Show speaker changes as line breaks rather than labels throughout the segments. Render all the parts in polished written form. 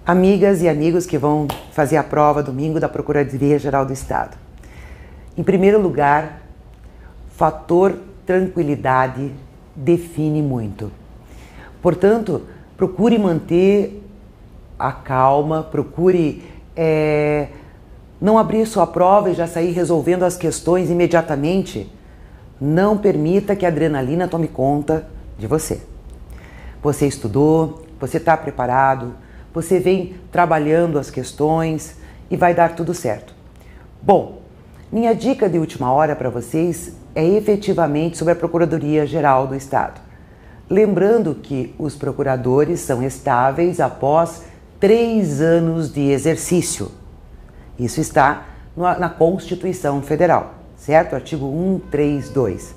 Amigas e amigos que vão fazer a prova domingo da Procuradoria-Geral do Estado. Em primeiro lugar, fator tranquilidade define muito. Portanto, procure manter a calma, procure não abrir sua prova e já sair resolvendo as questões imediatamente. Não permita que a adrenalina tome conta de você. Você estudou, você está preparado, você vem trabalhando as questões e vai dar tudo certo. Bom, minha dica de última hora para vocês é efetivamente sobre a Procuradoria-Geral do Estado. Lembrando que os procuradores são estáveis após 3 anos de exercício. Isso está na Constituição Federal, certo? Artigo 132.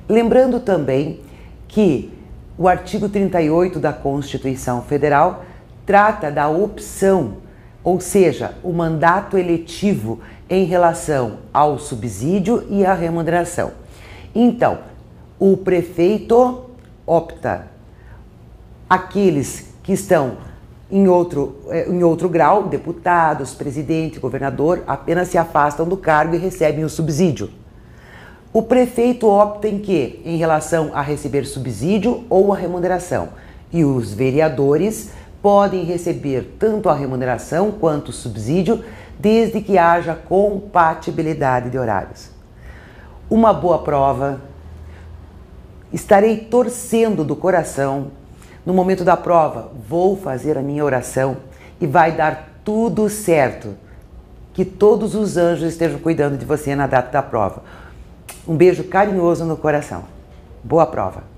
Lembrando também que o artigo 38 da Constituição Federal trata da opção, ou seja, o mandato eletivo em relação ao subsídio e à remuneração. Então, o prefeito opta. Aqueles que estão em outro grau, deputados, presidente, governador, apenas se afastam do cargo e recebem o subsídio. O prefeito opta em quê? Em relação a receber subsídio ou a remuneração. E os vereadores podem receber tanto a remuneração quanto o subsídio, desde que haja compatibilidade de horários. Uma boa prova. Estarei torcendo do coração. No momento da prova, vou fazer a minha oração e vai dar tudo certo. Que todos os anjos estejam cuidando de você na data da prova. Um beijo carinhoso no coração. Boa prova.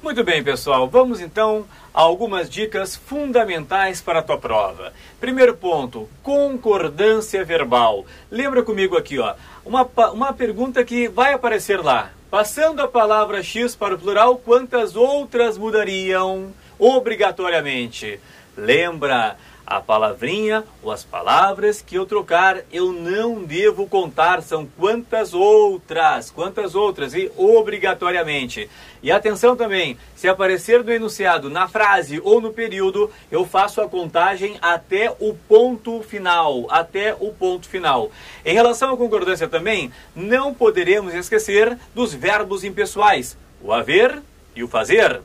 Muito bem, pessoal. Vamos então a algumas dicas fundamentais para a tua prova. Primeiro ponto, concordância verbal. Lembra comigo aqui, ó, uma pergunta que vai aparecer lá. Passando a palavra X para o plural, quantas outras mudariam obrigatoriamente? Lembra, a palavrinha ou as palavras que eu trocar, eu não devo contar, são quantas outras e obrigatoriamente. E atenção também, se aparecer no enunciado, na frase ou no período, eu faço a contagem até o ponto final, Em relação à concordância também, não poderemos esquecer dos verbos impessoais, o haver e o fazer.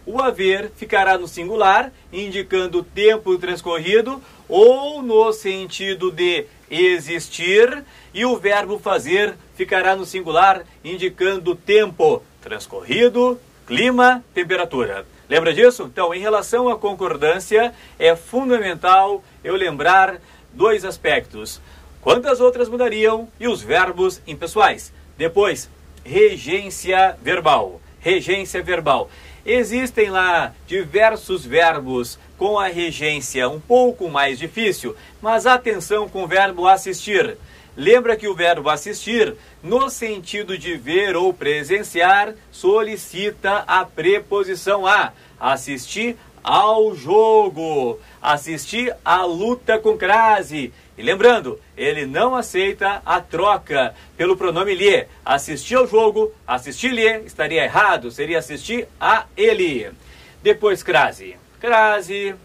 O haver ficará no singular, indicando o tempo transcorrido, ou no sentido de existir, e o verbo fazer ficará no singular, indicando o tempo transcorrido, clima, temperatura. Lembra disso? Então, em relação à concordância, é fundamental eu lembrar 2 aspectos. Quantas outras mudariam e os verbos impessoais. Depois, regência verbal. Existem lá diversos verbos com a regência um pouco mais difícil, mas atenção com o verbo assistir. Lembra que o verbo assistir, no sentido de ver ou presenciar, solicita a preposição a. Assistir ao jogo, assistir à luta com crase. E lembrando, ele não aceita a troca pelo pronome lhe. Assistir ao jogo, assistir-lhe, estaria errado, seria assistir a ele. Depois crase. Crase,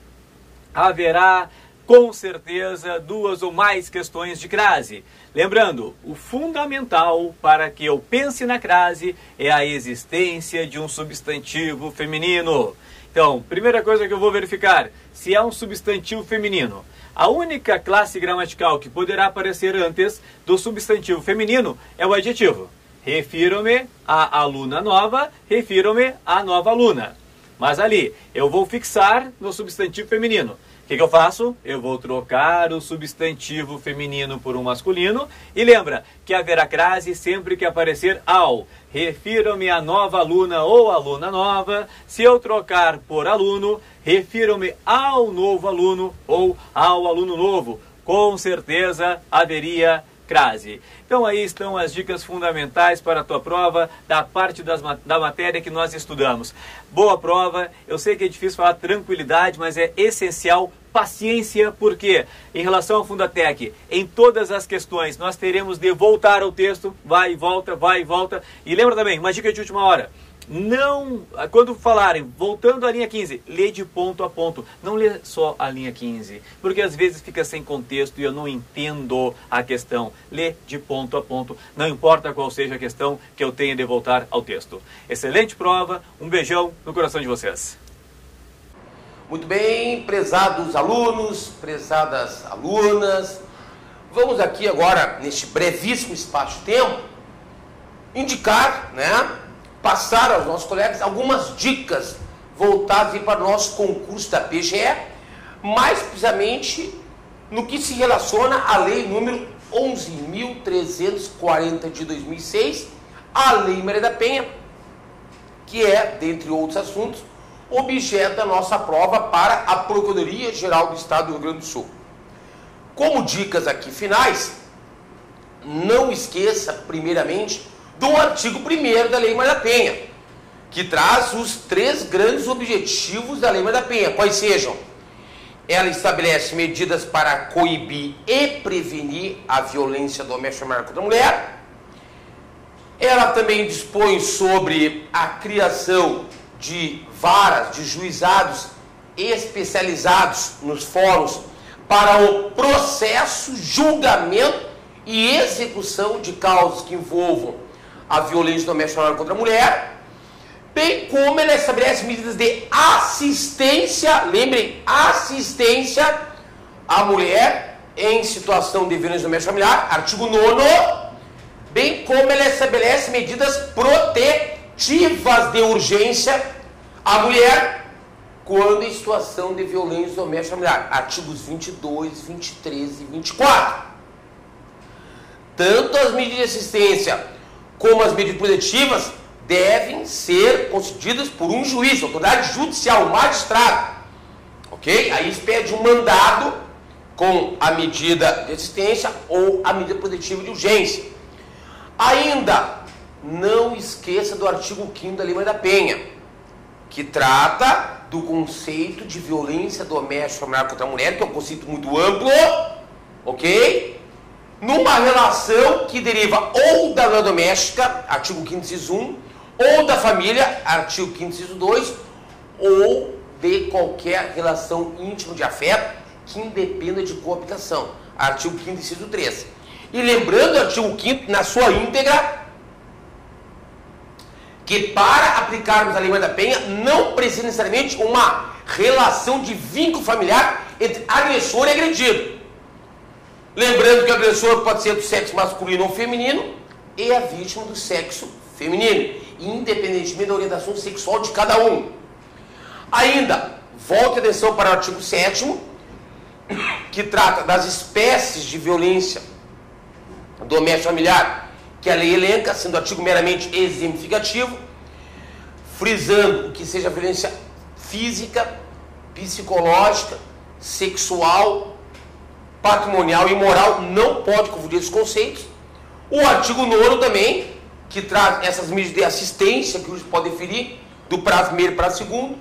haverá com certeza 2 ou mais questões de crase. Lembrando, o fundamental para que eu pense na crase é a existência de um substantivo feminino. Então, primeira coisa que eu vou verificar, se é um substantivo feminino. A única classe gramatical que poderá aparecer antes do substantivo feminino é o adjetivo. Refiro-me à aluna nova, refiro-me à nova aluna. Mas ali, eu vou fixar no substantivo feminino. O que eu faço? Eu vou trocar o substantivo feminino por um masculino. E lembra que haverá crase sempre que aparecer ao. Refiro-me à nova aluna ou aluna nova. Se eu trocar por aluno, refiro-me ao novo aluno ou ao aluno novo. Com certeza haveria crase. Então aí estão as dicas fundamentais para a tua prova, da parte da matéria que nós estudamos. Boa prova, eu sei que é difícil falar tranquilidade, mas é essencial paciência, porque em relação ao Fundatec, em todas as questões nós teremos de voltar ao texto, vai e volta, e lembra também, uma dica de última hora, Não, quando falarem, voltando à linha 15, lê de ponto a ponto, não lê só a linha 15, porque às vezes fica sem contexto e eu não entendo a questão. Lê de ponto a ponto, não importa qual seja a questão que eu tenha de voltar ao texto. Excelente prova, um beijão no coração de vocês.
Muito bem, prezados alunos, prezadas alunas, vamos aqui agora, neste brevíssimo espaço de tempo, indicar, passar aos nossos colegas algumas dicas voltadas para o nosso concurso da PGE, mais precisamente no que se relaciona à lei número 11.340 de 2006, a Lei Maria da Penha, que é, dentre outros assuntos, objeto da nossa prova para a Procuradoria-Geral do Estado do Rio Grande do Sul. Como dicas aqui finais, não esqueça, primeiramente, do artigo 1º da Lei Maria da Penha, que traz os 3 grandes objetivos da Lei Maria da Penha, quais sejam: ela estabelece medidas para coibir e prevenir a violência doméstica contra a mulher, ela também dispõe sobre a criação de varas, de juizados especializados nos fóruns para o processo, julgamento e execução de causas que envolvam a violência doméstica contra a mulher, bem como ela estabelece medidas de assistência, lembrem, assistência à mulher em situação de violência doméstica familiar, artigo 9º, bem como ela estabelece medidas protetivas de urgência à mulher quando em situação de violência doméstica familiar, artigos 22, 23 e 24. Tanto as medidas de assistência como as medidas protetivas devem ser concedidas por um juiz, autoridade judicial, um magistrado, ok? Aí expede um mandado com a medida de assistência ou a medida protetiva de urgência. Ainda, não esqueça do artigo 5º da Lei Maria da Penha, que trata do conceito de violência doméstica contra a mulher, que é um conceito muito amplo, ok? Numa relação que deriva ou da violência doméstica, artigo 5º, inciso 1, ou da família, artigo 5º, inciso 2, ou de qualquer relação íntima de afeto que independa de coabitação, artigo 5º, inciso 3. E lembrando o artigo 5º na sua íntegra, que para aplicarmos a Lei Maria da Penha não precisa necessariamente uma relação de vínculo familiar entre agressor e agredido. Lembrando que o agressor pode ser do sexo masculino ou feminino e a vítima do sexo feminino, independentemente da orientação sexual de cada um. Ainda, volte a atenção para o artigo 7º, que trata das espécies de violência doméstica familiar, que a lei elenca, sendo artigo meramente exemplificativo, frisando que seja violência física, psicológica, sexual, patrimonial e moral, não pode confundir esses conceitos. O artigo 9º também, que traz essas medidas de assistência que o juiz pode deferir, do prazo primeiro para segundo,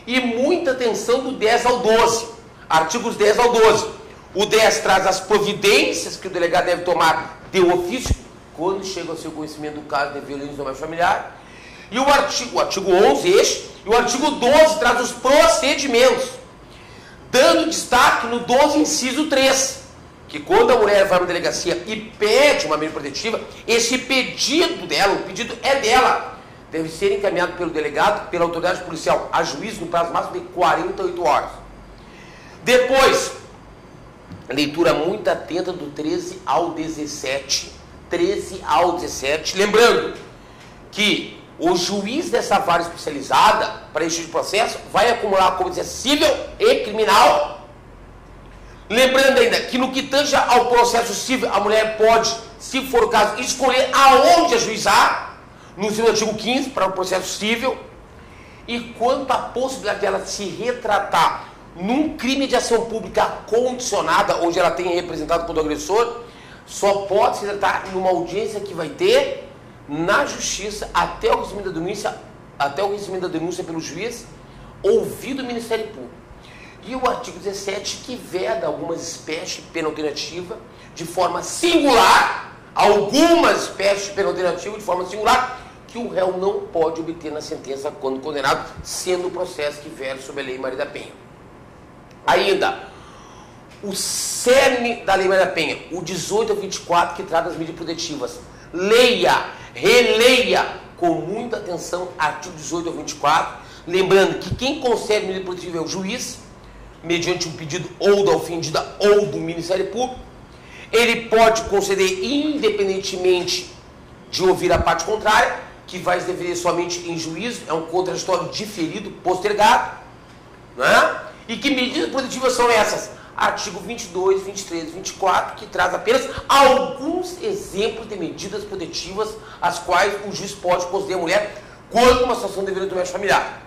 e muita atenção do 10 ao 12, artigos 10 ao 12. O 10 traz as providências que o delegado deve tomar de ofício quando chega ao seu conhecimento do caso de violência doméstica familiar, e o artigo 11, e o artigo 12 traz os procedimentos, dando destaque no 12, inciso 3, que quando a mulher vai à delegacia e pede uma medida protetiva, esse pedido dela, o pedido é dela, deve ser encaminhado pelo delegado, pela autoridade policial, a juiz no prazo máximo de 48 horas. Depois, leitura muito atenta do 13 ao 17, 13 ao 17, lembrando que o juiz dessa vara especializada para este tipo de processo vai acumular a competência civil e criminal. Lembrando ainda que no que tange ao processo civil, a mulher pode, se for o caso, escolher aonde ajuizar, no seu artigo 15, para o processo civil. E quanto à possibilidade dela se retratar num crime de ação pública condicionada, onde ela tenha representado quando agressor, só pode se tratar numa audiência que vai ter na justiça até o recebimento da denúncia pelo juiz, ouvido o Ministério Público. E o artigo 17 que veda algumas espécies de pena alternativa de forma singular, algumas espécies de pena alternativa de forma singular, que o réu não pode obter na sentença quando condenado, sendo o processo que versa sobre a Lei Maria da Penha. Ainda, o cerne da Lei Maria da Penha, o 18 ao 24, que trata das medidas protetivas. Leia, releia com muita atenção artigo 18 ao 24, lembrando que quem concede medida protetiva é o juiz, mediante um pedido ou da ofendida ou do Ministério Público. Ele pode conceder independentemente de ouvir a parte contrária, que vai se definir somente em juízo, é um contraditório diferido, postergado, né? E que medidas protetivas são essas? Artigo 22, 23 e 24, que traz apenas alguns exemplos de medidas protetivas as quais o juiz pode conceder à mulher quando uma situação de violência doméstica familiar.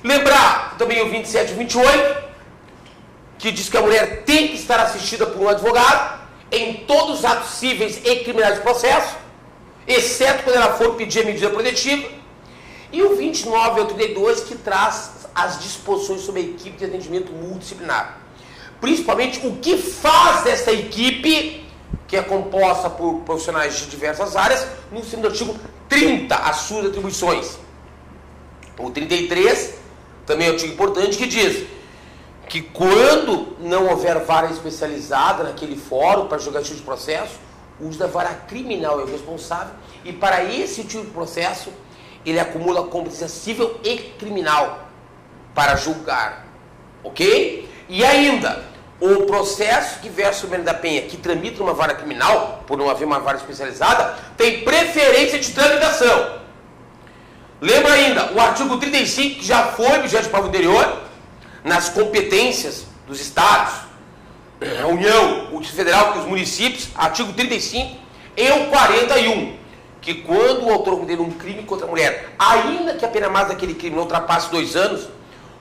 Lembrar também o 27 e 28, que diz que a mulher tem que estar assistida por um advogado em todos os atos cíveis e criminais do processo, exceto quando ela for pedir a medida protetiva. E o 29 ao 32, que traz as disposições sobre a equipe de atendimento multidisciplinar. Principalmente o que faz dessa equipe, que é composta por profissionais de diversas áreas, no segundo artigo 30, as suas atribuições. O 33, também é um artigo importante, que diz que quando não houver vara especializada naquele fórum para julgar esse tipo de processo, o uso da vara criminal é o responsável, e para esse tipo de processo, ele acumula competência civil e criminal para julgar, ok? E ainda, o processo que versa sobre a Lei da Penha, que tramita uma vara criminal, por não haver uma vara especializada, tem preferência de tramitação. Lembra ainda, o artigo 35, que já foi objeto de prova anterior, nas competências dos estados, a União, o Distrito Federal e os municípios, artigo 35 e o 41, que quando o autor cometer um crime contra a mulher, ainda que a pena máxima daquele crime não ultrapasse 2 anos,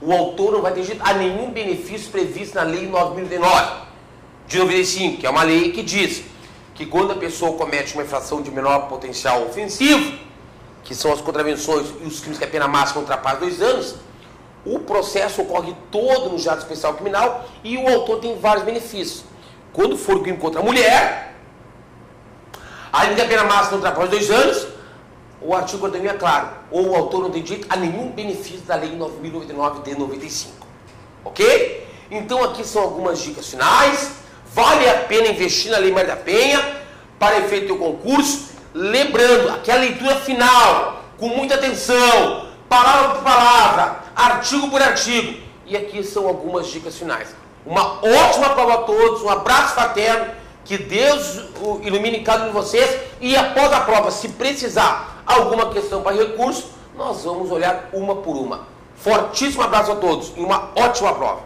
o autor não vai ter direito a nenhum benefício previsto na Lei 9.009 de 95, que é uma lei que diz que quando a pessoa comete uma infração de menor potencial ofensivo, que são as contravenções e os crimes que a pena máxima ultrapassa 2 anos, o processo ocorre todo no Juizado Especial Criminal e o autor tem vários benefícios. Quando for crime contra a mulher, ainda que a pena máxima ultrapasse 2 anos, o artigo 41 é claro, ou o autor não tem direito a nenhum benefício da Lei 9.099 de 95. Ok? Então aqui são algumas dicas finais. Vale a pena investir na Lei Maria da Penha para efeito do concurso. Lembrando, aquela leitura final, com muita atenção, palavra por palavra, artigo por artigo. E aqui são algumas dicas finais. Uma ótima prova a todos, um abraço fraterno, que Deus ilumine cada um de vocês. E após a prova, se precisar alguma questão para recurso, nós vamos olhar uma por uma. Fortíssimo abraço a todos e uma ótima prova.